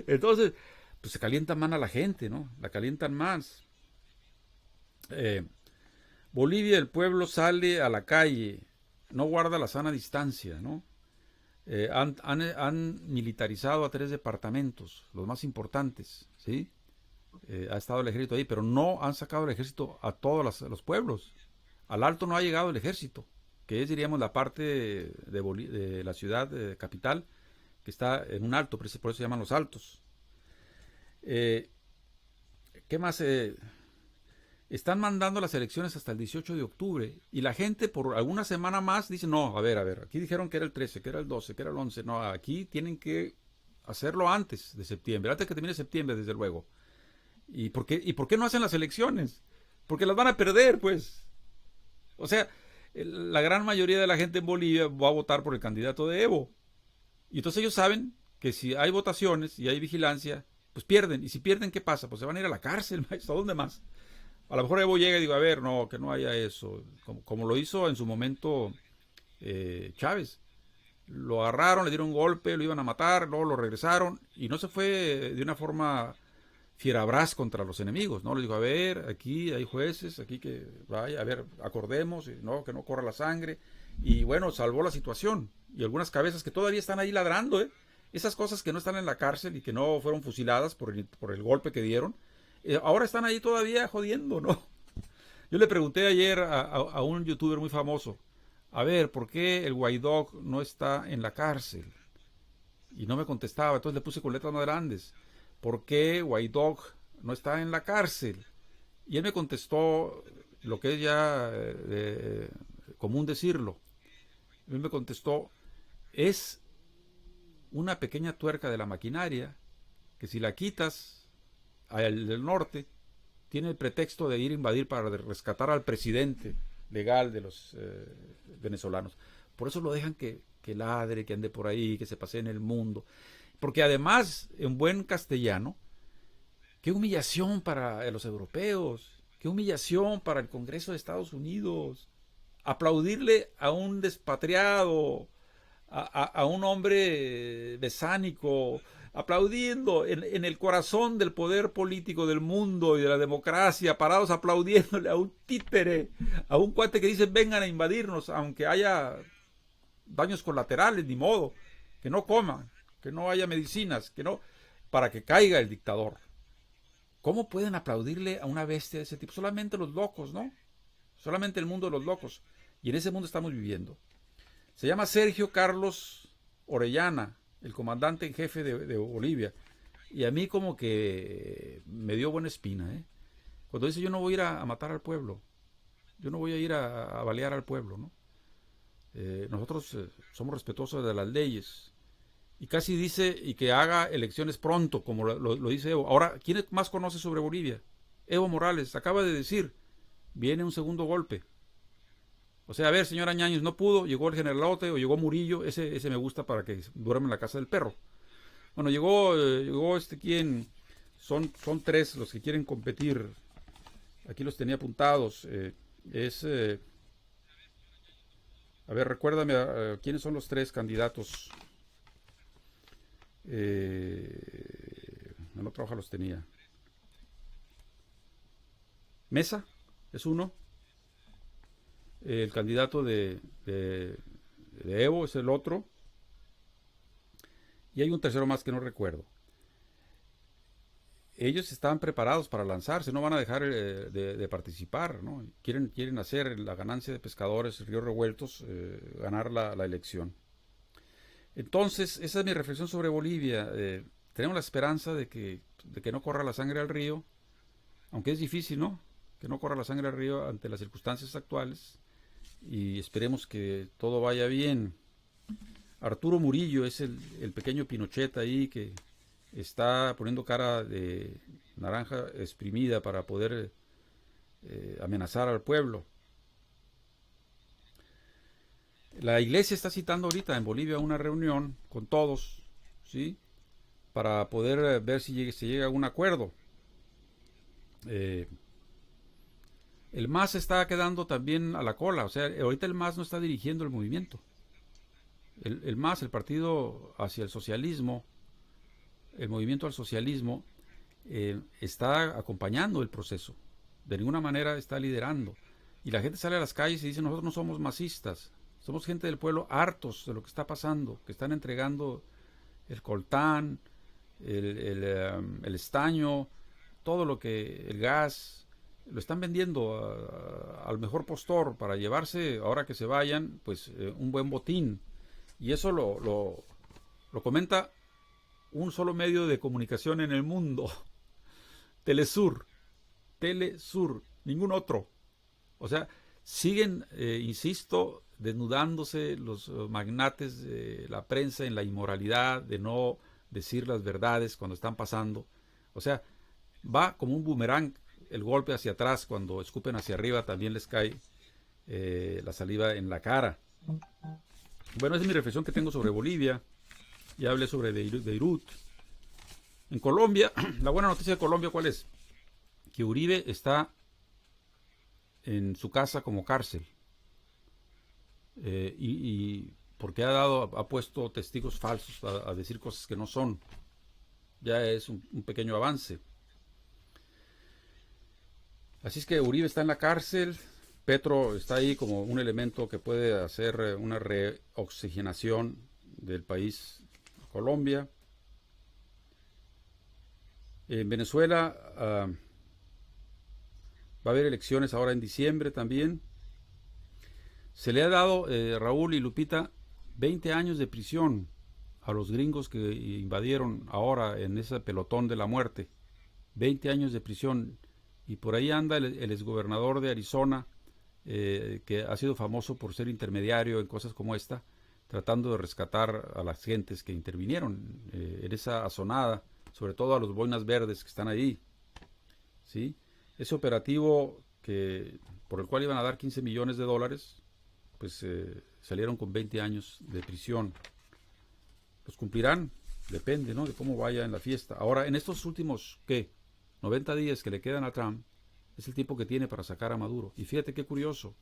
Entonces, pues se calientan más a la gente, ¿no? La calientan más. Bolivia, el pueblo sale a la calle, no guarda la sana distancia, ¿no? Han militarizado a 3 departamentos, los más importantes, ¿sí? Ha estado el ejército ahí, pero no han sacado el ejército a todos los pueblos. Al Alto no ha llegado el ejército, que es, diríamos, la parte de la ciudad capital, que está en un alto, por eso se llaman los altos. ¿Qué más? están mandando las elecciones hasta el 18 de octubre y la gente por alguna semana más dice, no, a ver, aquí dijeron que era el 13, que era el 12, que era el 11, no, aquí tienen que hacerlo antes de septiembre, antes que termine septiembre, desde luego. ¿Y por qué no hacen las elecciones? Porque las van a perder, pues. O sea, la gran mayoría de la gente en Bolivia va a votar por el candidato de Evo. Y entonces ellos saben que si hay votaciones y hay vigilancia, pues pierden. Y si pierden, ¿qué pasa? Pues se van a ir a la cárcel, maestro. ¿A dónde más? A lo mejor Evo llega y digo, a ver, no, que no haya eso. Como lo hizo en su momento Chávez. Lo agarraron, le dieron un golpe, lo iban a matar, luego lo regresaron. Y no se fue de una forma fierabras contra los enemigos, ¿no? Les digo, a ver, aquí hay jueces, aquí que vaya, a ver, acordemos, ¿no? Que no corra la sangre. Y bueno, salvó la situación. Y algunas cabezas que todavía están ahí ladrando, ¿eh? Esas cosas que no están en la cárcel y que no fueron fusiladas por el golpe que dieron, ahora están ahí todavía jodiendo, ¿no? Yo le pregunté ayer a un youtuber muy famoso, a ver, ¿por qué el Guaidó no está en la cárcel? Y no me contestaba, entonces le puse con letras más grandes, ¿por qué Guaidó no está en la cárcel? Y él me contestó lo que es ya común decirlo. Él me contestó, es una pequeña tuerca de la maquinaria que si la quitas al del norte, tiene el pretexto de ir a invadir para rescatar al presidente legal de los venezolanos. Por eso lo dejan que ladre, que ande por ahí, que se pase en el mundo. Porque además, en buen castellano, qué humillación para los europeos, qué humillación para el Congreso de Estados Unidos. Aplaudirle a un despatriado, a un hombre besánico, aplaudiendo en el corazón del poder político del mundo y de la democracia, parados aplaudiéndole a un títere, a un cuate que dice vengan a invadirnos, aunque haya daños colaterales, ni modo, que no coman, que no haya medicinas, que no, para que caiga el dictador. ¿Cómo pueden aplaudirle a una bestia de ese tipo? Solamente los locos, ¿no? Solamente el mundo de los locos. Y en ese mundo estamos viviendo. Se llama Sergio Carlos Orellana, el comandante en jefe de Bolivia. Y a mí como que me dio buena espina, ¿eh? Cuando dice yo no voy a ir a matar al pueblo, yo no voy a ir a balear al pueblo, ¿no? Nosotros somos respetuosos de las leyes. Y casi dice y que haga elecciones pronto, como lo dice Evo. Ahora, ¿quién más conoce sobre Bolivia? Evo Morales acaba de decir, viene un segundo golpe. O sea, a ver, señor Añañez, no pudo, llegó el generalote o llegó Murillo, ese me gusta para que duerma en la casa del perro. Bueno, llegó quien, son tres los que quieren competir, aquí los tenía apuntados, a ver, recuérdame quiénes son los tres candidatos, en otra hoja los tenía. Mesa, es uno. El candidato de Evo es el otro. Y hay un tercero más que no recuerdo. Ellos estaban preparados para lanzarse, no van a dejar de participar, ¿no? Quieren hacer la ganancia de pescadores, ríos revueltos, ganar la elección. Entonces, esa es mi reflexión sobre Bolivia. Tenemos la esperanza de que no corra la sangre al río, aunque es difícil, ¿no? Que no corra la sangre al río ante las circunstancias actuales. Y esperemos que todo vaya bien. Arturo Murillo es el pequeño Pinochet ahí que está poniendo cara de naranja exprimida para poder amenazar al pueblo. La iglesia está citando ahorita en Bolivia una reunión con todos, ¿sí? Para poder ver si se llega a un acuerdo. El MAS está quedando también a la cola, o sea, ahorita el MAS no está dirigiendo el movimiento. El MAS, el partido hacia el socialismo, el movimiento al socialismo, está acompañando el proceso. De ninguna manera está liderando. Y la gente sale a las calles y dice, nosotros no somos masistas, somos gente del pueblo hartos de lo que está pasando, que están entregando el coltán, el estaño, todo lo que, el gas, lo están vendiendo al mejor postor para llevarse, ahora que se vayan, pues un buen botín. Y eso lo comenta un solo medio de comunicación en el mundo, Telesur. ningún otro. O sea, siguen, insisto, desnudándose los magnates de la prensa en la inmoralidad de no decir las verdades cuando están pasando. O sea, va como un boomerang el golpe hacia atrás, cuando escupen hacia arriba también les cae la saliva en la cara. Bueno, esa es mi reflexión que tengo sobre Bolivia. Ya hablé sobre Beirut. En Colombia, la buena noticia de Colombia, ¿cuál es? Que Uribe está en su casa como cárcel. Y porque ha puesto testigos falsos a decir cosas que no son. Ya es un pequeño avance. Así es que Uribe está en la cárcel. Petro está ahí como un elemento que puede hacer una reoxigenación del país Colombia. En Venezuela va a haber elecciones ahora en diciembre también. Se le ha dado, Raúl y Lupita, 20 años de prisión a los gringos que invadieron ahora en ese pelotón de la muerte. 20 años de prisión. Y por ahí anda el exgobernador de Arizona, que ha sido famoso por ser intermediario en cosas como esta, tratando de rescatar a las gentes que intervinieron en esa azonada, sobre todo a los boinas verdes que están ahí. ¿Sí? Ese operativo por el cual iban a dar 15 millones de dólares, pues salieron con 20 años de prisión. ¿Los cumplirán? Depende, ¿no?, de cómo vaya en la fiesta. Ahora, en estos últimos, 90 días que le quedan a Trump, es el tiempo que tiene para sacar a Maduro. Y fíjate qué curioso.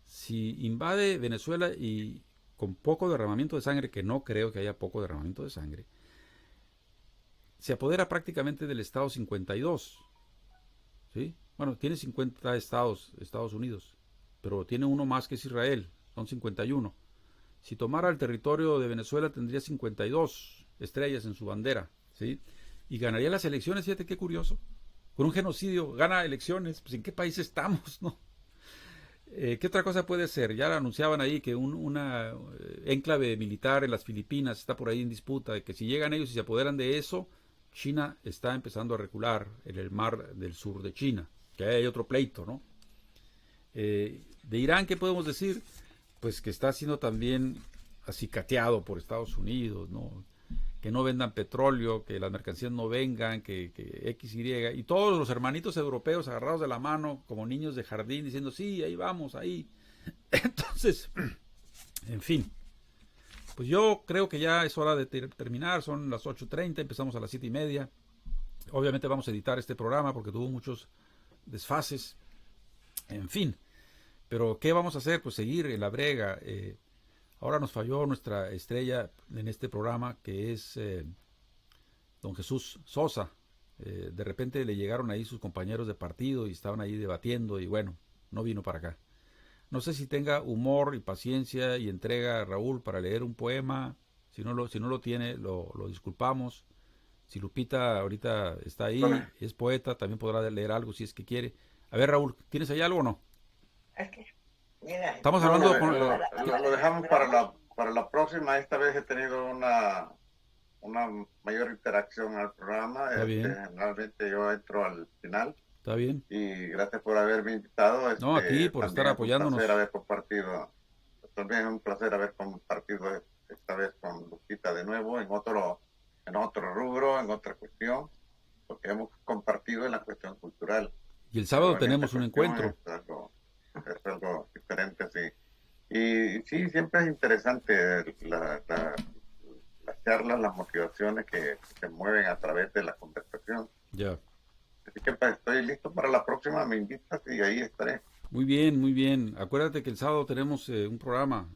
Si invade Venezuela y con poco derramamiento de sangre, que no creo que haya poco derramamiento de sangre, se apodera prácticamente del estado 52. ¿Sí? Bueno, tiene 50 estados, Estados Unidos, pero tiene uno más que es Israel, son 51. Si tomara el territorio de Venezuela tendría 52 estrellas en su bandera, ¿sí? Y ganaría las elecciones, fíjate qué curioso. Con un genocidio gana elecciones, pues ¿en qué país estamos, no? ¿Qué otra cosa puede ser? Ya anunciaban ahí que una enclave militar en las Filipinas está por ahí en disputa, de que si llegan ellos y se apoderan de eso, China está empezando a recular en el mar del sur de China, que hay otro pleito, ¿no? De Irán, ¿qué podemos decir? Pues que está siendo también acicateado por Estados Unidos, ¿no? Que no vendan petróleo, que las mercancías no vengan, que X, Y, y todos los hermanitos europeos agarrados de la mano como niños de jardín diciendo, sí, ahí vamos, ahí. Entonces, en fin, pues yo creo que ya es hora de terminar, son las 8:30, empezamos a las 7:30. Obviamente vamos a editar este programa porque tuvo muchos desfases, en fin. Pero ¿qué vamos a hacer? Pues seguir en la brega. Ahora nos falló nuestra estrella en este programa, que es don Jesús Sosa. De repente le llegaron ahí sus compañeros de partido y estaban ahí debatiendo y bueno, no vino para acá. No sé si tenga humor y paciencia y entrega, Raúl, para leer un poema. Si no lo tiene, lo disculpamos. Si Lupita ahorita está ahí, es poeta, también podrá leer algo si es que quiere. A ver, Raúl, ¿tienes ahí algo o no? Mira, Estamos hablando lo dejamos para la próxima. Esta vez he tenido una mayor interacción al programa. Está bien. Generalmente yo entro al final. Está bien. Y gracias por haberme invitado. No, a ti por estar apoyándonos. Un placer haber compartido. También es un placer haber compartido esta vez con Lupita de nuevo en otro rubro, en otra cuestión, porque hemos compartido en la cuestión cultural. Y el sábado tenemos un encuentro. Es algo diferente, sí. Y sí, siempre es interesante las charlas, las motivaciones que se mueven a través de la conversación. Ya. Así que estoy listo para la próxima, me invitas y ahí estaré. Muy bien, muy bien. Acuérdate que el sábado tenemos un programa.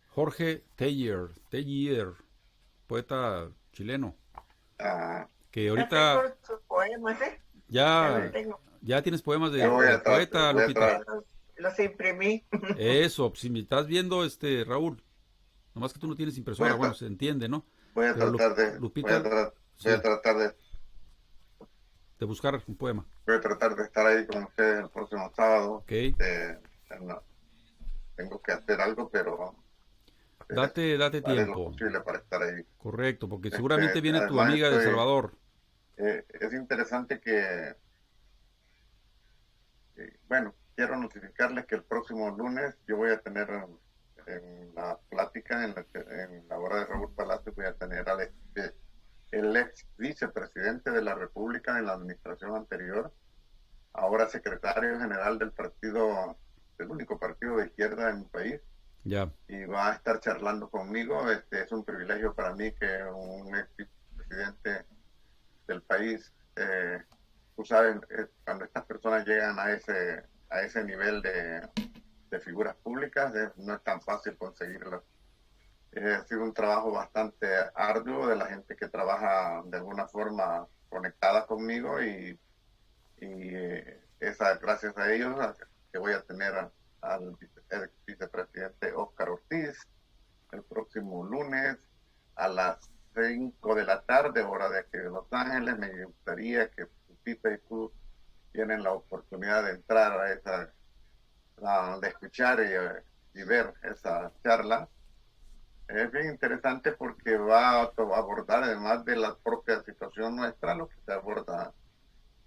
Jorge Teillier, poeta chileno. Que ahorita poemas, ya tienes poemas de poeta, Lupita. Los imprimí. Eso, si me estás viendo, Raúl, nomás que tú no tienes impresora, bueno, se entiende, ¿no? Voy a tratar de buscar un poema. Voy a tratar de estar ahí con ustedes el próximo sábado. Okay. Tengo que hacer algo, pero date tiempo. Lo posible para estar ahí. Correcto, porque seguramente viene tu amiga de Salvador. Es interesante que bueno, quiero notificarles que el próximo lunes yo voy a tener en la plática, en la hora de Raúl Palacio, voy a tener el ex vicepresidente de la República en la administración anterior, ahora secretario general del partido, del único partido de izquierda en mi país, Ya. y va a estar charlando conmigo. Es un privilegio para mí que un ex vicepresidente del país, tú sabes, cuando estas personas llegan a ese nivel de figuras públicas, no es tan fácil conseguirlas. Ha sido un trabajo bastante arduo de la gente que trabaja de alguna forma conectada conmigo, y gracias a ellos que voy a tener al vicepresidente Óscar Ortiz el próximo lunes a las 5 de la tarde, hora de aquí de Los Ángeles. Me gustaría que Lupita y tú tienen la oportunidad de entrar de escuchar y ver esa charla. Es bien interesante porque va a abordar, además de la propia situación nuestra, lo que se aborda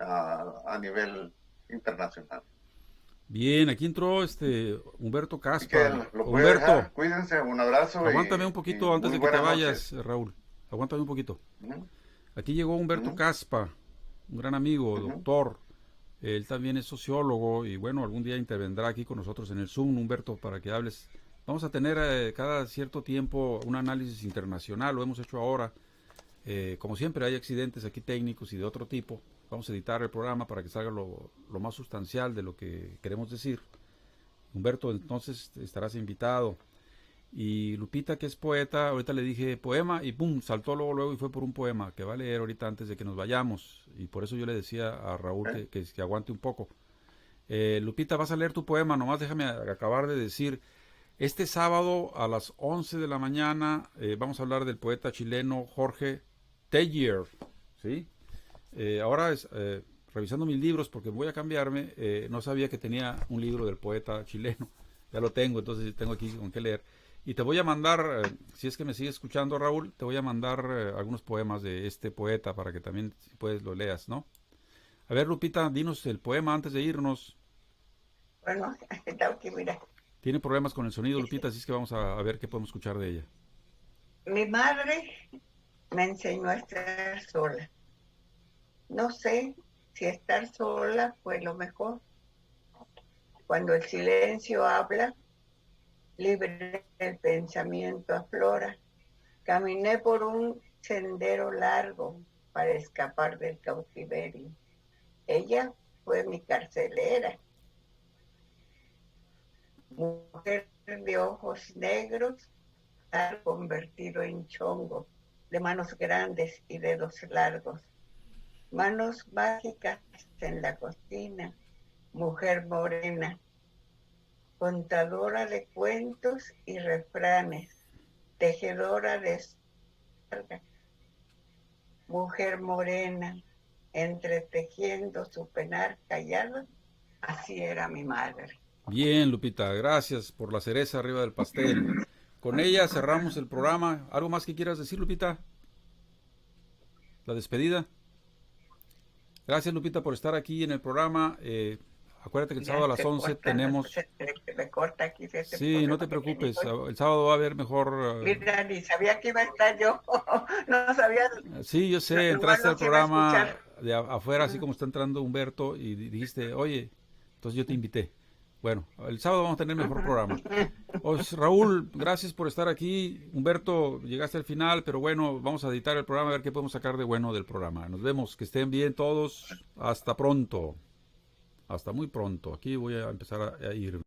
a nivel internacional. Bien, aquí entró Humberto Así que Caspa. lo voy a Humberto, dejar. Cuídense, un abrazo. aguántame un poquito y antes muy de que te buenas vayas, noches. Raúl. Aguántame un poquito. Ujú. Aquí llegó Humberto Caspa, un gran amigo, doctor. Él también es sociólogo y bueno, algún día intervendrá aquí con nosotros en el Zoom, Humberto, para que hables. Vamos a tener cada cierto tiempo un análisis internacional, lo hemos hecho ahora. Como siempre hay accidentes aquí técnicos y de otro tipo. Vamos a editar el programa para que salga lo más sustancial de lo que queremos decir. Humberto, entonces estarás invitado. Y Lupita, que es poeta, ahorita le dije poema y pum, saltó luego y fue por un poema que va a leer ahorita antes de que nos vayamos. Y por eso yo le decía a Raúl que aguante un poco. Lupita, vas a leer tu poema, nomás déjame acabar de decir. Este sábado a las 11 de la mañana vamos a hablar del poeta chileno Jorge Teillier, ¿sí? Ahora revisando mis libros, porque voy a cambiarme, no sabía que tenía un libro del poeta chileno. Ya lo tengo, entonces tengo aquí con qué leer. Y te voy a mandar, si es que me sigues escuchando, Raúl, te voy a mandar algunos poemas de este poeta para que también, si puedes, lo leas, ¿no? A ver, Lupita, dinos el poema antes de irnos. Bueno, tengo que mirar. Tiene problemas con el sonido, Lupita, así es que vamos a ver qué podemos escuchar de ella. Mi madre me enseñó a estar sola. No sé si estar sola fue lo mejor. Cuando el silencio habla, libre el pensamiento aflora. Caminé por un sendero largo para escapar del cautiverio. Ella fue mi carcelera. Mujer de ojos negros, convertido en chongo, de manos grandes y dedos largos. Manos mágicas en la cocina, mujer morena, contadora de cuentos y refranes, tejedora de sarga. Mujer morena, entretejiendo su penar callado, así era mi madre. Bien, Lupita, gracias por la cereza arriba del pastel. Con ella cerramos el programa. ¿Algo más que quieras decir, Lupita? La despedida. Gracias, Lupita, por estar aquí en el programa. Acuérdate que el sábado a las 11 tenemos... Me corta aquí. Sí, no te preocupes. El sábado va a haber mejor... Mira, ni sabía que iba a estar yo. No sabía. Sí, yo sé, entraste al programa de afuera, así como está entrando Humberto, y dijiste, oye, entonces yo te invité. Bueno, el sábado vamos a tener mejor programa. Raúl, gracias por estar aquí. Humberto, llegaste al final, pero bueno, vamos a editar el programa a ver qué podemos sacar de bueno del programa. Nos vemos, que estén bien todos. Hasta pronto. Hasta muy pronto. Aquí voy a empezar a ir.